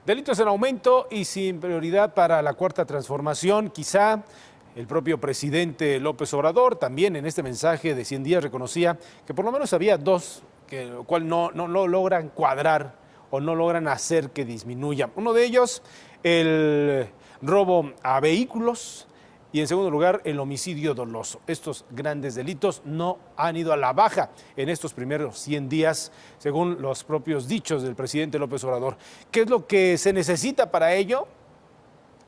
Delitos en aumento y sin prioridad para la cuarta transformación. Quizá el propio presidente López Obrador también en este mensaje de 100 días reconocía que por lo menos había dos que lo cual no logran cuadrar o no logran hacer que disminuya. Uno de ellos, el robo a vehículos. Y en segundo lugar, el homicidio doloso. Estos grandes delitos no han ido a la baja en estos primeros 100 días, según los propios dichos del presidente López Obrador. ¿Qué es lo que se necesita para ello?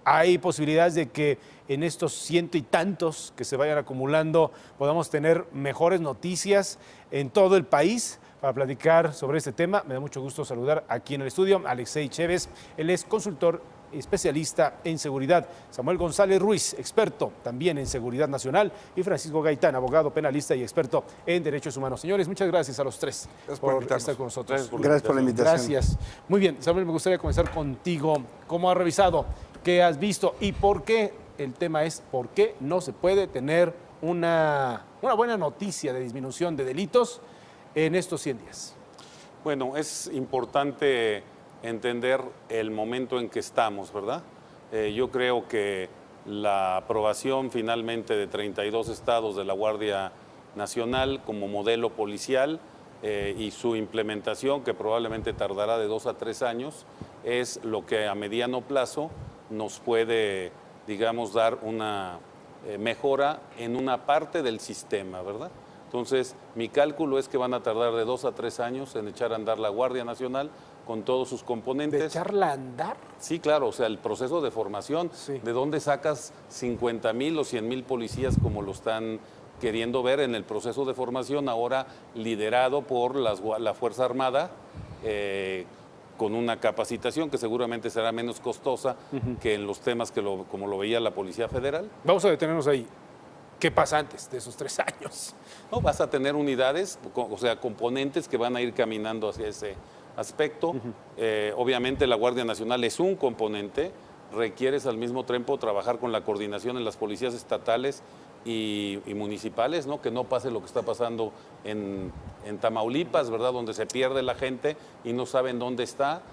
Hay posibilidades de que en estos ciento y tantos que se vayan acumulando podamos tener mejores noticias en todo el país. Para platicar sobre este tema, me da mucho gusto saludar aquí en el estudio a Alexei Chévez. Él es consultor especialista en seguridad. Samuel González Ruiz, experto también en seguridad nacional. Y Francisco Gaitán, abogado penalista y experto en derechos humanos. Señores, muchas gracias a los tres por estar con nosotros. Gracias por la invitación. Gracias. Muy bien, Samuel, me gustaría comenzar contigo. ¿Cómo has revisado? ¿Qué has visto? ¿Y por qué? El tema es por qué no se puede tener una buena noticia de disminución de delitos en estos 100 días. Bueno, es importante entender el momento en que estamos, ¿verdad? Yo creo que la aprobación finalmente de 32 estados de la Guardia Nacional como modelo policial y su implementación, que probablemente tardará de 2 a 3 años, es lo que a mediano plazo nos puede, digamos, dar una mejora en una parte del sistema, ¿verdad? Entonces, mi cálculo es que van a tardar de 2 a 3 años en echar a andar la Guardia Nacional con todos sus componentes. ¿De echarla a andar? Sí, claro, o sea, el proceso de formación, sí. ¿De dónde sacas 50,000 o 100,000 policías como lo están queriendo ver en el proceso de formación, ahora liderado por la Fuerza Armada, con una capacitación que seguramente será menos costosa que en los temas como lo veía la Policía Federal? Vamos a detenernos ahí. ¿Qué pasa antes de esos 3 años? No, vas a tener unidades, o sea, componentes que van a ir caminando hacia ese aspecto. Obviamente la Guardia Nacional es un componente, requieres al mismo tiempo trabajar con la coordinación en las policías estatales y municipales, ¿no? Que no pase lo que está pasando en Tamaulipas, ¿verdad? Donde se pierde la gente y no saben dónde está,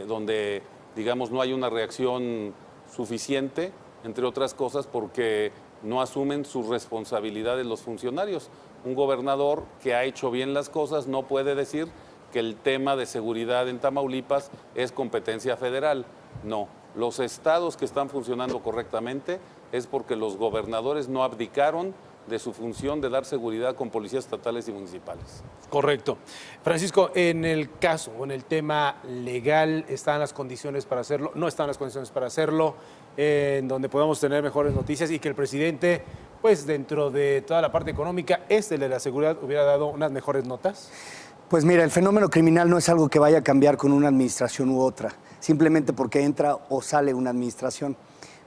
donde, digamos, no hay una reacción suficiente, entre otras cosas, porque no asumen sus responsabilidades los funcionarios. Un gobernador que ha hecho bien las cosas no puede decir que el tema de seguridad en Tamaulipas es competencia federal. No, los estados que están funcionando correctamente es porque los gobernadores no abdicaron de su función de dar seguridad con policías estatales y municipales. Correcto. Francisco, en el caso o en el tema legal, ¿están las condiciones para hacerlo? ¿No están las condiciones para hacerlo? En donde podamos tener mejores noticias y que el presidente, pues dentro de toda la parte económica, de la seguridad, hubiera dado unas mejores notas. Pues mira, el fenómeno criminal no es algo que vaya a cambiar con una administración u otra, simplemente porque entra o sale una administración.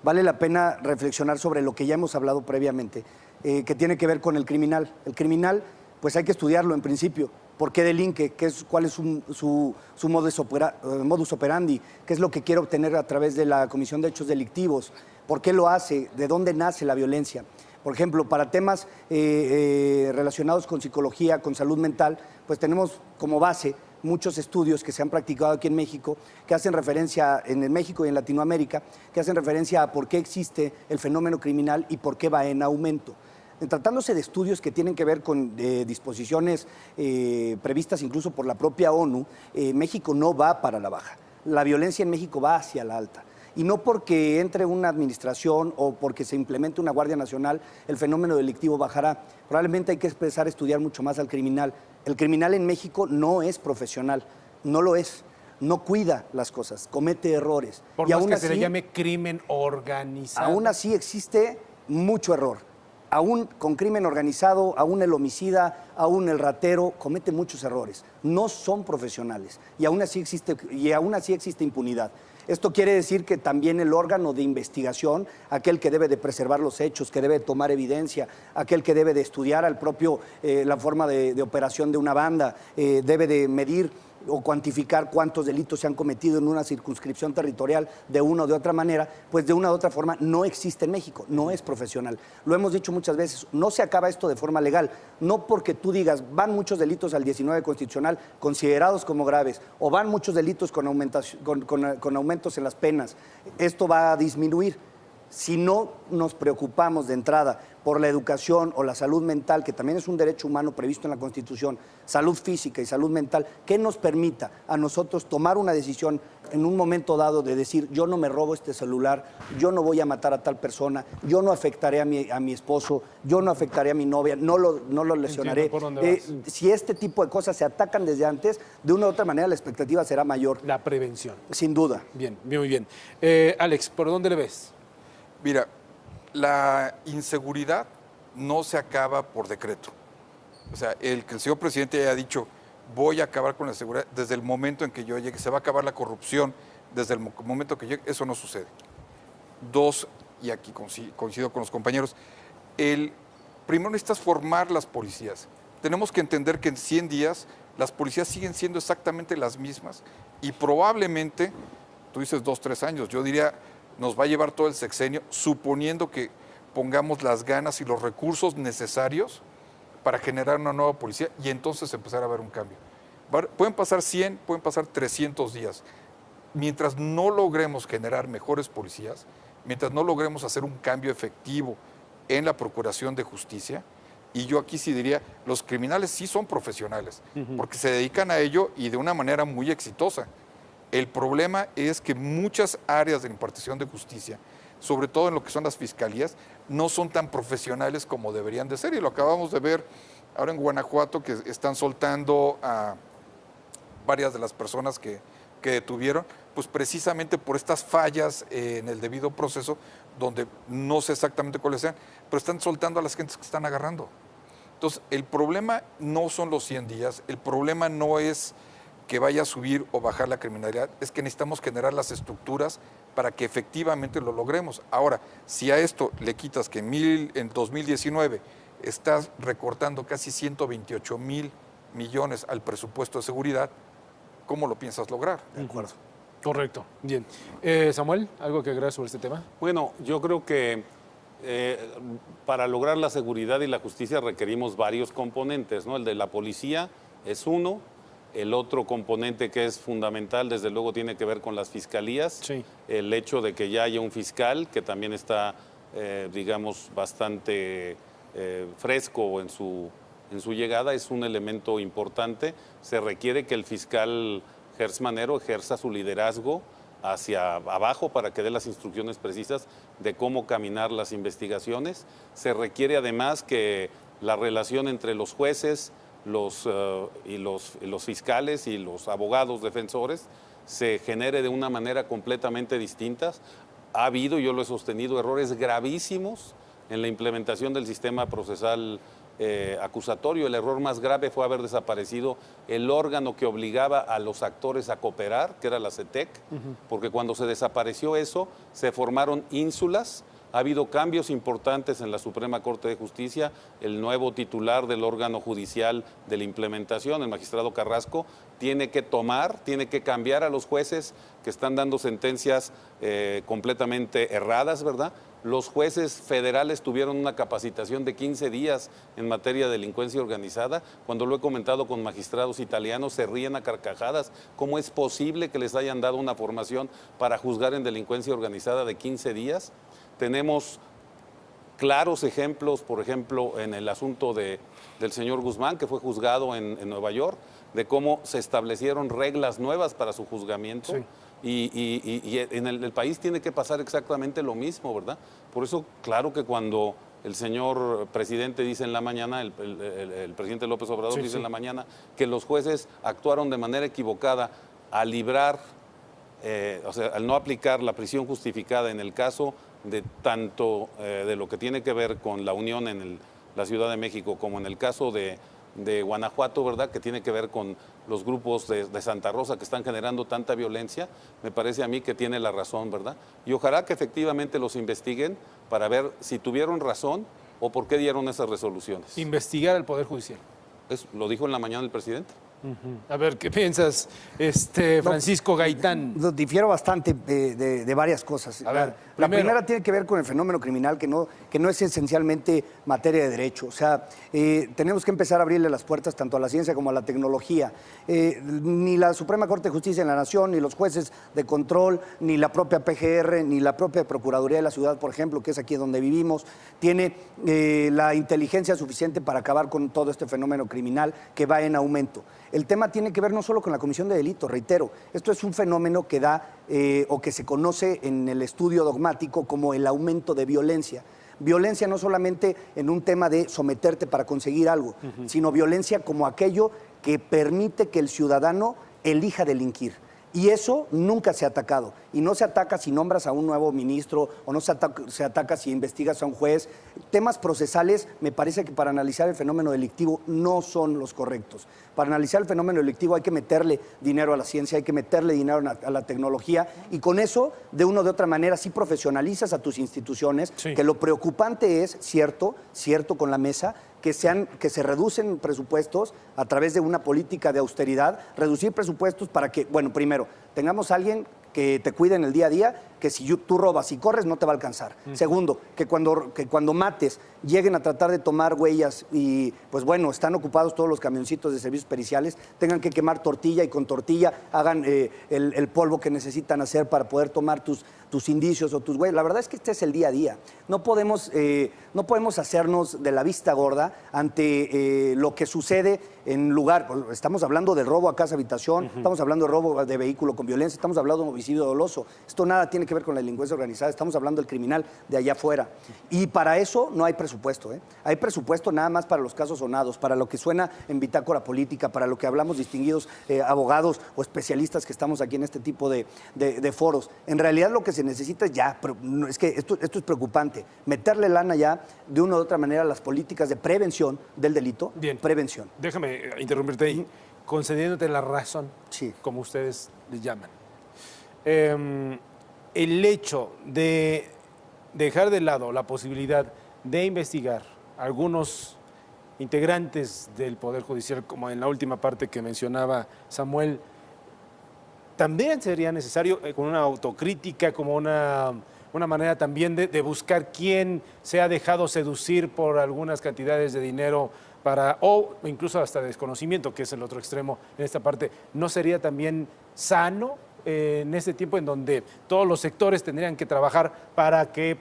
Vale la pena reflexionar sobre lo que ya hemos hablado previamente, que tiene que ver con el criminal. El criminal, pues hay que estudiarlo en principio. ¿Por qué delinque? ¿Cuál es su modus operandi? ¿Qué es lo que quiere obtener a través de la comisión de hechos delictivos? ¿Por qué lo hace? ¿De dónde nace la violencia? Por ejemplo, para temas relacionados con psicología, con salud mental, pues tenemos como base muchos estudios que se han practicado aquí en México, que hacen referencia en México y en Latinoamérica, que hacen referencia a por qué existe el fenómeno criminal y por qué va en aumento. Tratándose de estudios que tienen que ver con disposiciones previstas incluso por la propia ONU, México no va para la baja. La violencia en México va hacia la alta. Y no porque entre una administración o porque se implemente una Guardia Nacional, el fenómeno delictivo bajará. Probablemente hay que empezar a estudiar mucho más al criminal. El criminal en México no es profesional, no lo es. No cuida las cosas, comete errores. Por más que se le llame crimen organizado. Aún así existe mucho error. Aún con crimen organizado, aún el homicida, aún el ratero, comete muchos errores. No son profesionales y aún así existe impunidad. Esto quiere decir que también el órgano de investigación, aquel que debe de preservar los hechos, que debe de tomar evidencia, aquel que debe de estudiar la forma de operación de una banda, debe de medir o cuantificar cuántos delitos se han cometido en una circunscripción territorial de una o de otra manera, pues de una u otra forma no existe en México, no es profesional. Lo hemos dicho muchas veces, no se acaba esto de forma legal, no porque tú digas van muchos delitos al 19 constitucional considerados como graves o van muchos delitos con aumentos en las penas, esto va a disminuir. Si no nos preocupamos de entrada por la educación o la salud mental, que también es un derecho humano previsto en la Constitución, salud física y salud mental, que nos permita a nosotros tomar una decisión en un momento dado de decir, yo no me robo este celular, yo no voy a matar a tal persona, yo no afectaré a mi esposo, yo no afectaré a mi novia, no lo lesionaré. Si este tipo de cosas se atacan desde antes, de una u otra manera la expectativa será mayor. La prevención. Sin duda. Bien, muy bien. Alex, ¿por dónde le ves? Mira, la inseguridad no se acaba por decreto. O sea, que el señor presidente haya dicho, voy a acabar con la seguridad desde el momento en que yo llegue, se va a acabar la corrupción desde el momento que llegue, eso no sucede. Dos, y aquí coincido con los compañeros, primero necesitas formar las policías. Tenemos que entender que en 100 días las policías siguen siendo exactamente las mismas y probablemente, tú dices 2, 3 años, yo diría, nos va a llevar todo el sexenio, suponiendo que pongamos las ganas y los recursos necesarios para generar una nueva policía y entonces empezar a ver un cambio. Pueden pasar 100, pueden pasar 300 días. Mientras no logremos generar mejores policías, mientras no logremos hacer un cambio efectivo en la procuración de justicia, y yo aquí sí diría, los criminales sí son profesionales, porque se dedican a ello y de una manera muy exitosa. El problema es que muchas áreas de la impartición de justicia, sobre todo en lo que son las fiscalías, no son tan profesionales como deberían de ser. Y lo acabamos de ver ahora en Guanajuato, que están soltando a varias de las personas que detuvieron, pues precisamente por estas fallas en el debido proceso, donde no sé exactamente cuáles sean, pero están soltando a las gentes que están agarrando. Entonces, el problema no son los 100 días, el problema no es que vaya a subir o bajar la criminalidad, es que necesitamos generar las estructuras para que efectivamente lo logremos. Ahora, si a esto le quitas que en 2019 estás recortando casi 128,000 millones al presupuesto de seguridad, ¿cómo lo piensas lograr? De acuerdo. Correcto. Bien. Samuel, ¿algo que agregar sobre este tema? Bueno, yo creo que para lograr la seguridad y la justicia requerimos varios componentes, ¿no? El de la policía es uno. El otro componente que es fundamental, desde luego, tiene que ver con las fiscalías. Sí. El hecho de que ya haya un fiscal que también está, digamos, bastante fresco en su llegada es un elemento importante. Se requiere que el fiscal Gers Manero ejerza su liderazgo hacia abajo para que dé las instrucciones precisas de cómo caminar las investigaciones. Se requiere además que la relación entre los jueces, los fiscales y los abogados defensores se genere de una manera completamente distinta. Ha habido, yo lo he sostenido, errores gravísimos en la implementación del sistema procesal acusatorio. El error más grave fue haber desaparecido el órgano que obligaba a los actores a cooperar, que era la CETEC, porque cuando se desapareció eso, se formaron ínsulas. Ha habido cambios importantes en la Suprema Corte de Justicia. El nuevo titular del órgano judicial de la implementación, el magistrado Carrasco, tiene que cambiar a los jueces que están dando sentencias completamente erradas, ¿verdad? Los jueces federales tuvieron una capacitación de 15 días en materia de delincuencia organizada. Cuando lo he comentado con magistrados italianos, se ríen a carcajadas. ¿Cómo es posible que les hayan dado una formación para juzgar en delincuencia organizada de 15 días? Tenemos claros ejemplos, por ejemplo, en el asunto del señor Guzmán, que fue juzgado en Nueva York, de cómo se establecieron reglas nuevas para su juzgamiento. Sí. Y en el país tiene que pasar exactamente lo mismo, ¿verdad? Por eso, claro que cuando el señor presidente dice en la mañana, el presidente López Obrador dice en la mañana, que los jueces actuaron de manera equivocada al librar, o sea, al no aplicar la prisión justificada en el caso de tanto de lo que tiene que ver con la unión en la Ciudad de México como en el caso de Guanajuato, ¿verdad?, que tiene que ver con los grupos de Santa Rosa que están generando tanta violencia, me parece a mí que tiene la razón, ¿verdad? Y ojalá que efectivamente los investiguen para ver si tuvieron razón o por qué dieron esas resoluciones. Investigar el Poder Judicial. Lo dijo en la mañana el presidente. A ver, ¿qué piensas, Francisco Gaitán? Difiero bastante de varias cosas. A ver, la primero. primera tiene que ver con el fenómeno criminal, que no es esencialmente materia de derecho. O sea, tenemos que empezar a abrirle las puertas tanto a la ciencia como a la tecnología. Ni la Suprema Corte de Justicia de la Nación, ni los jueces de control, ni la propia PGR, ni la propia Procuraduría de la Ciudad, por ejemplo, que es aquí donde vivimos, tiene la inteligencia suficiente para acabar con todo este fenómeno criminal que va en aumento. El tema tiene que ver no solo con la comisión de delitos, reitero, esto es un fenómeno que da o que se conoce en el estudio dogmático como el aumento de violencia. Violencia no solamente en un tema de someterte para conseguir algo, sino violencia como aquello que permite que el ciudadano elija delinquir. Y eso nunca se ha atacado. Y no se ataca si nombras a un nuevo ministro o no se ataca si investigas a un juez. Temas procesales, me parece que para analizar el fenómeno delictivo no son los correctos. Para analizar el fenómeno delictivo hay que meterle dinero a la ciencia, hay que meterle dinero a la tecnología y con eso, de una o de otra manera, sí profesionalizas a tus instituciones, Sí. que lo preocupante es, cierto con la mesa, que se reducen presupuestos a través de una política de austeridad, reducir presupuestos para que, bueno, primero, tengamos a alguien que te cuide en el día a día, que si tú robas y corres no te va a alcanzar. Segundo, que cuando mates lleguen a tratar de tomar huellas y, pues bueno, están ocupados todos los camioncitos de servicios periciales, tengan que quemar tortilla y con tortilla hagan el polvo que necesitan hacer para poder tomar tus indicios o tus huellas. La verdad es que este es el día a día. No podemos hacernos de la vista gorda ante lo que sucede en lugar. Estamos hablando de robo a casa habitación, estamos hablando de robo de vehículo con violencia, estamos hablando de homicidio doloso. Esto nada tiene que ver con la delincuencia organizada, estamos hablando del criminal de allá afuera. Y para eso no hay presupuesto, ¿eh? Hay presupuesto nada más para los casos sonados, para lo que suena en bitácora política, para lo que hablamos distinguidos abogados o especialistas que estamos aquí en este tipo de foros. En realidad lo que se necesita es ya, pero es que esto es preocupante, meterle lana ya de una u otra manera a las políticas de prevención del delito. Bien. Prevención. Déjame interrumpirte ahí, concediéndote la razón, Sí. como ustedes les llaman. El hecho de dejar de lado la posibilidad de investigar a algunos integrantes del Poder Judicial, como en la última parte que mencionaba Samuel, también sería necesario con una autocrítica, como una manera también de buscar quién se ha dejado seducir por algunas cantidades de dinero o incluso hasta desconocimiento, que es el otro extremo en esta parte. ¿No sería también sano en este tiempo en donde todos los sectores tendrían que trabajar para que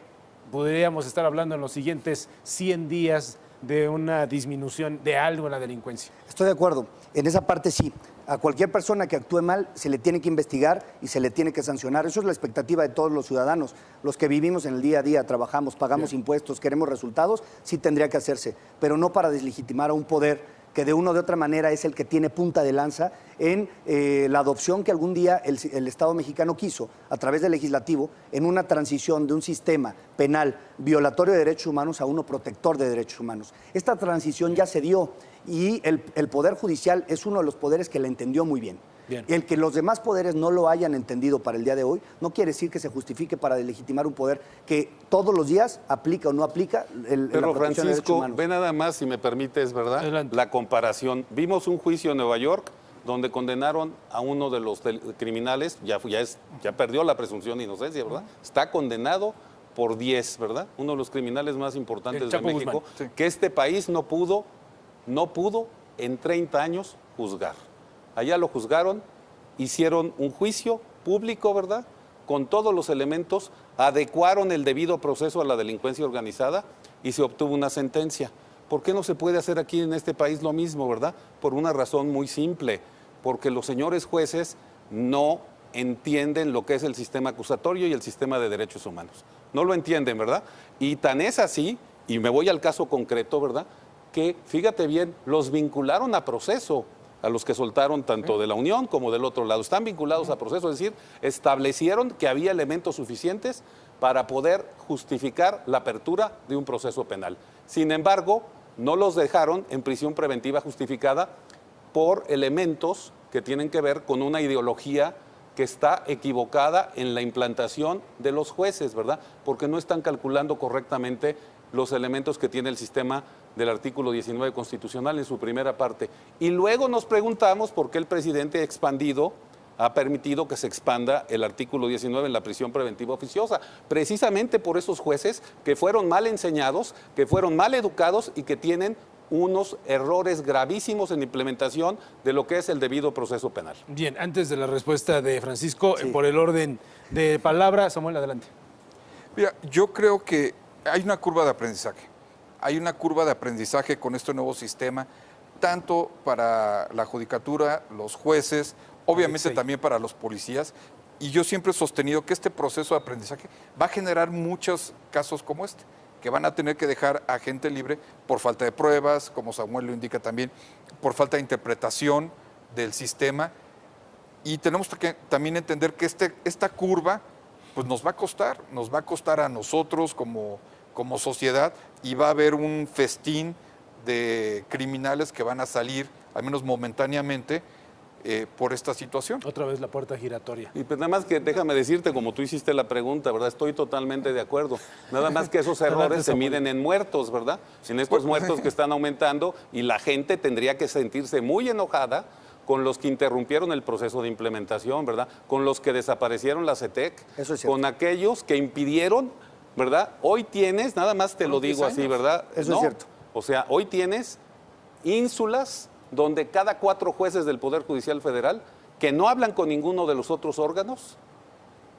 podríamos estar hablando en los siguientes 100 días de una disminución de algo en la delincuencia? Estoy de acuerdo. En esa parte sí. A cualquier persona que actúe mal se le tiene que investigar y se le tiene que sancionar. Eso es la expectativa de todos los ciudadanos. Los que vivimos en el día a día, trabajamos, pagamos impuestos, queremos resultados, sí tendría que hacerse. Pero no para deslegitimar a un poder que de una o de otra manera es el que tiene punta de lanza en la adopción que algún día el Estado mexicano quiso, a través del legislativo, en una transición de un sistema penal violatorio de derechos humanos a uno protector de derechos humanos. Esta transición ya se dio y el Poder Judicial es uno de los poderes que la entendió muy bien. Bien. El que los demás poderes no lo hayan entendido para el día de hoy no quiere decir que se justifique para delegitimar un poder que todos los días aplica o no aplica la Pero protección de derechos Francisco, humanos. ve nada más, si me permites, ¿verdad? Adelante. La comparación. Vimos un juicio en Nueva York donde condenaron a uno de los criminales, ya perdió la presunción de inocencia, ¿verdad? Está condenado por 10, ¿verdad? Uno de los criminales más importantes El de Chapo México, Guzmán. Sí. que este país no pudo en 30 años juzgar. Allá lo juzgaron, hicieron un juicio público, ¿verdad? Con todos los elementos, adecuaron el debido proceso a la delincuencia organizada y se obtuvo una sentencia. ¿Por qué no se puede hacer aquí en este país lo mismo, verdad? Por una razón muy simple, porque los señores jueces no entienden lo que es el sistema acusatorio y el sistema de derechos humanos. No lo entienden, ¿verdad? Y tan es así, y me voy al caso concreto, ¿verdad? Que, fíjate bien, los vincularon a proceso, a los que soltaron tanto de la Unión como del otro lado. Están vinculados a proceso, es decir, establecieron que había elementos suficientes para poder justificar la apertura de un proceso penal. Sin embargo, no los dejaron en prisión preventiva justificada por elementos que tienen que ver con una ideología que está equivocada en la implantación de los jueces, ¿verdad? Porque no están calculando correctamente los elementos que tiene el sistema del artículo 19 constitucional en su primera parte. Y luego nos preguntamos por qué el presidente ha permitido que se expanda el artículo 19 en la prisión preventiva oficiosa, precisamente por esos jueces que fueron mal enseñados, que fueron mal educados y que tienen unos errores gravísimos en implementación de lo que es el debido proceso penal. Bien, antes de la respuesta de Francisco, Sí. por el orden de palabra, Samuel, adelante. Mira, yo creo que hay una curva de aprendizaje. Hay una curva de aprendizaje con este nuevo sistema, tanto para la judicatura, los jueces, obviamente Sí. también para los policías. Y yo siempre he sostenido que este proceso de aprendizaje va a generar muchos casos como este, que van a tener que dejar a gente libre por falta de pruebas, como Samuel lo indica también, por falta de interpretación del sistema. Y tenemos que también entender que esta curva pues nos va a costar a nosotros como sociedad, y va a haber un festín de criminales que van a salir, al menos momentáneamente, por esta situación. Otra vez la puerta giratoria. Y pues nada más que déjame decirte, como tú hiciste la pregunta, ¿verdad? Estoy totalmente de acuerdo. Nada más que esos errores se miden en muertos, ¿verdad? En estos muertos que están aumentando, y la gente tendría que sentirse muy enojada con los que interrumpieron el proceso de implementación, ¿verdad? Con los que desaparecieron la CETEC, Eso es cierto. con aquellos que impidieron, ¿verdad? Hoy tienes, nada más te lo Fueron 10 digo así, años. ¿verdad? Eso es cierto. O sea, hoy tienes ínsulas donde cada 4 jueces del Poder Judicial Federal, que no hablan con ninguno de los otros órganos,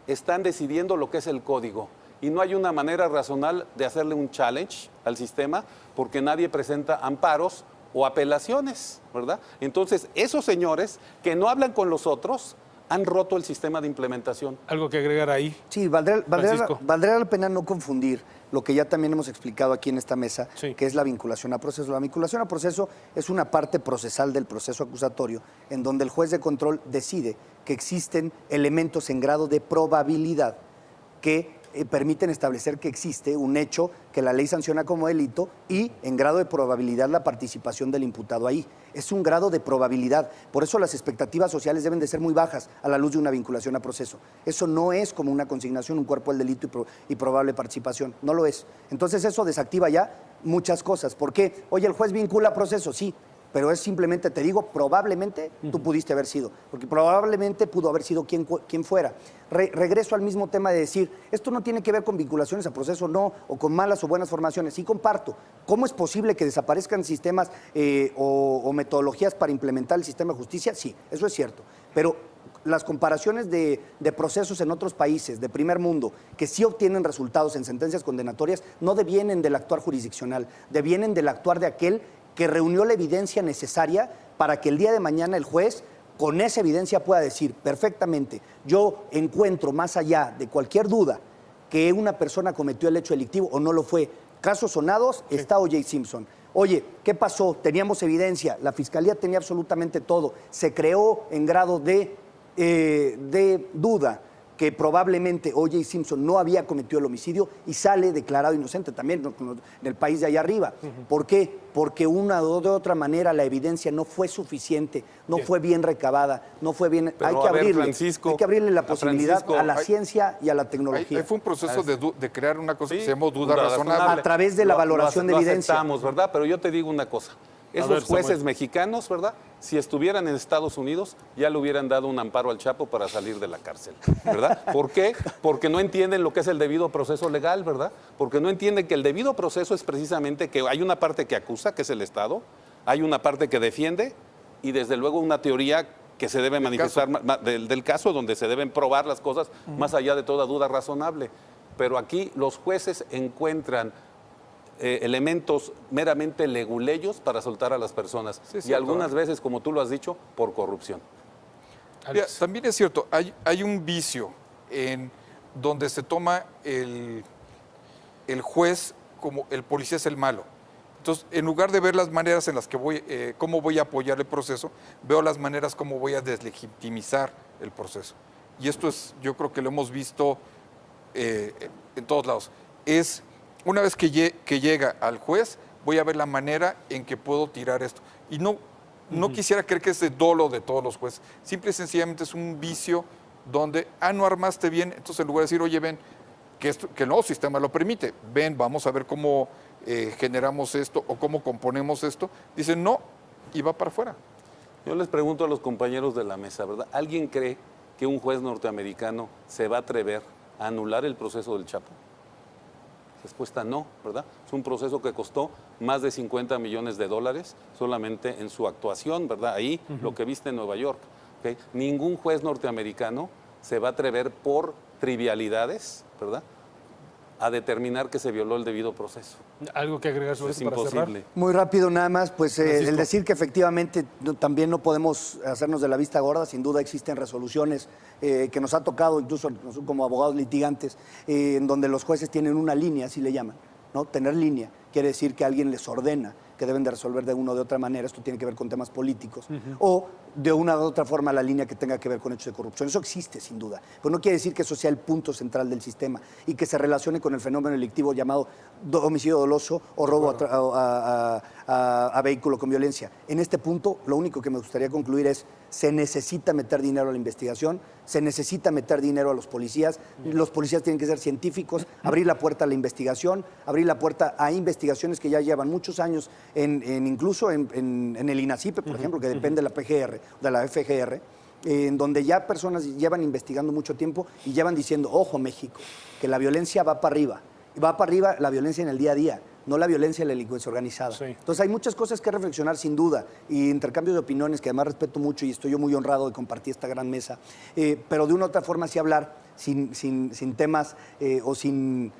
están decidiendo lo que es el código. Y no hay una manera razonable de hacerle un challenge al sistema, porque nadie presenta amparos o apelaciones, ¿verdad? Entonces, esos señores que no hablan con los otros han roto el sistema de implementación. ¿Algo que agregar ahí? Sí, valdría Francisco. la pena no confundir lo que ya también hemos explicado aquí en esta mesa, Sí. que es la vinculación a proceso. La vinculación a proceso es una parte procesal del proceso acusatorio, en donde el juez de control decide que existen elementos en grado de probabilidad que permiten establecer que existe un hecho que la ley sanciona como delito, y en grado de probabilidad la participación del imputado ahí. Es un grado de probabilidad. Por eso las expectativas sociales deben de ser muy bajas a la luz de una vinculación a proceso. Eso no es como una consignación, un cuerpo del delito y probable participación. No lo es. Entonces eso desactiva ya muchas cosas. ¿Por qué? Oye, el juez vincula a proceso, sí. Pero es simplemente, te digo, probablemente tú pudiste haber sido, porque probablemente pudo haber sido quien fuera. Regreso al mismo tema de decir, esto no tiene que ver con vinculaciones a proceso, no, o con malas o buenas formaciones. Sí comparto. ¿Cómo es posible que desaparezcan sistemas o metodologías para implementar el sistema de justicia? Sí, eso es cierto. Pero las comparaciones de procesos en otros países de primer mundo que sí obtienen resultados en sentencias condenatorias no devienen del actuar jurisdiccional, devienen del actuar de aquel que reunió la evidencia necesaria para que el día de mañana el juez con esa evidencia pueda decir perfectamente, yo encuentro más allá de cualquier duda que una persona cometió el hecho delictivo o no lo fue. Casos sonados, está O.J. Simpson. Oye, ¿qué pasó? Teníamos evidencia, la fiscalía tenía absolutamente todo, se creó en grado de duda que probablemente O.J. Simpson no había cometido el homicidio, y sale declarado inocente también en el país de allá arriba. ¿Por qué? Porque una o de otra manera la evidencia no fue suficiente, no fue bien recabada, no fue bien... Pero, hay que a ver, abrirle, Francisco, hay que abrirle la a posibilidad Francisco, a la hay- ciencia y a la Ahí tecnología. fue un proceso de crear una cosa que Sí, se llamó duda duda razonable. razonable. A través de la valoración de lo evidencia. aceptamos, ¿verdad? Pero yo te digo una cosa. Esos ver, jueces Samuel. mexicanos, ¿verdad? Si estuvieran en Estados Unidos, ya le hubieran dado un amparo al Chapo para salir de la cárcel, ¿verdad? ¿Por qué? Porque no entienden lo que es el debido proceso legal, ¿verdad? Porque no entienden que el debido proceso es precisamente que hay una parte que acusa, que es el Estado, hay una parte que defiende, y desde luego una teoría que se debe manifestar del caso, donde se deben probar las cosas más allá de toda duda razonable. Pero aquí los jueces encuentran elementos meramente leguleyos para soltar a las personas, Sí, es y cierto, algunas veces, como tú lo has dicho, por corrupción. Mira, Alex. también es cierto, hay un vicio en donde se toma el juez como el policía es el malo. Entonces, en lugar de ver las maneras en las que cómo voy a apoyar el proceso, veo las maneras cómo voy a deslegitimizar el proceso. Y esto es, yo creo que lo hemos visto en todos lados. Es, una vez que llega al juez, voy a ver la manera en que puedo tirar esto. Y no quisiera creer que es de dolo de todos los jueces. Simple y sencillamente es un vicio donde, no armaste bien. Entonces, en lugar de decir, oye, ven, que el nuevo sistema lo permite. Ven, vamos a ver cómo generamos esto o cómo componemos esto. Dicen no y va para afuera. Yo les pregunto a los compañeros de la mesa, ¿verdad? ¿Alguien cree que un juez norteamericano se va a atrever a anular el proceso del Chapo? Respuesta no, ¿verdad? Es un proceso que costó más de 50 millones de dólares solamente en su actuación, ¿verdad? Ahí, lo que viste en Nueva York. ¿Okay? Ningún juez norteamericano se va a atrever por trivialidades, ¿verdad?, a determinar que se violó el debido proceso. ¿Algo que agregar sobre Es esto para cerrar? imposible. Muy rápido nada más, pues Francisco. el decir que efectivamente también no podemos hacernos de la vista gorda, sin duda existen resoluciones que nos ha tocado, incluso nosotros como abogados litigantes, en donde los jueces tienen una línea, así le llaman, ¿no? Tener línea quiere decir que alguien les ordena que deben de resolver de una o de otra manera, esto tiene que ver con temas políticos, o de una u otra forma la línea que tenga que ver con hechos de corrupción. Eso existe, sin duda, pero no quiere decir que eso sea el punto central del sistema y que se relacione con el fenómeno delictivo llamado homicidio doloso o robo a vehículo con violencia. En este punto, lo único que me gustaría concluir es, se necesita meter dinero a la investigación, se necesita meter dinero a los policías tienen que ser científicos, abrir la puerta a la investigación, abrir la puerta a investigaciones que ya llevan muchos años, incluso en el INACIPE, por ejemplo, que depende de la PGR, de la FGR, en donde ya personas llevan investigando mucho tiempo y llevan diciendo, ojo México, que la violencia va para arriba. Y va para arriba la violencia en el día a día, no la violencia de la delincuencia organizada. Sí. Entonces hay muchas cosas que reflexionar sin duda y intercambios de opiniones que además respeto mucho y estoy yo muy honrado de compartir esta gran mesa, pero de una u otra forma sí hablar sin temas o sin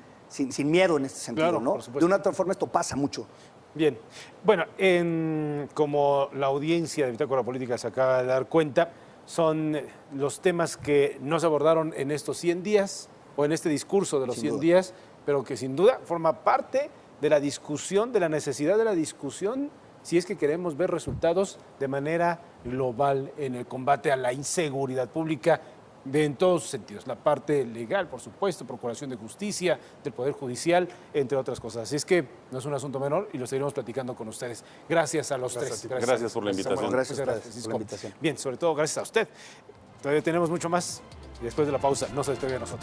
miedo en este sentido, Claro, ¿no? por supuesto. De una u otra forma esto pasa mucho. Bien, bueno, como la audiencia de Bitácora Política se acaba de dar cuenta, son los temas que no se abordaron en estos 100 días o en este discurso de los Sin 100 duda. días, pero que sin duda forma parte de la discusión, de la necesidad de la discusión, si es que queremos ver resultados de manera global en el combate a la inseguridad pública en todos sus sentidos. La parte legal, por supuesto, procuración de justicia, del Poder Judicial, entre otras cosas. Así es que no es un asunto menor y lo seguiremos platicando con ustedes. Gracias a los tres. Gracias por la invitación. Samuel. Gracias Muchas a ustedes Francisco. por la invitación. Bien, sobre todo gracias a usted. Todavía tenemos mucho más y después de la pausa no se despegue de nosotros.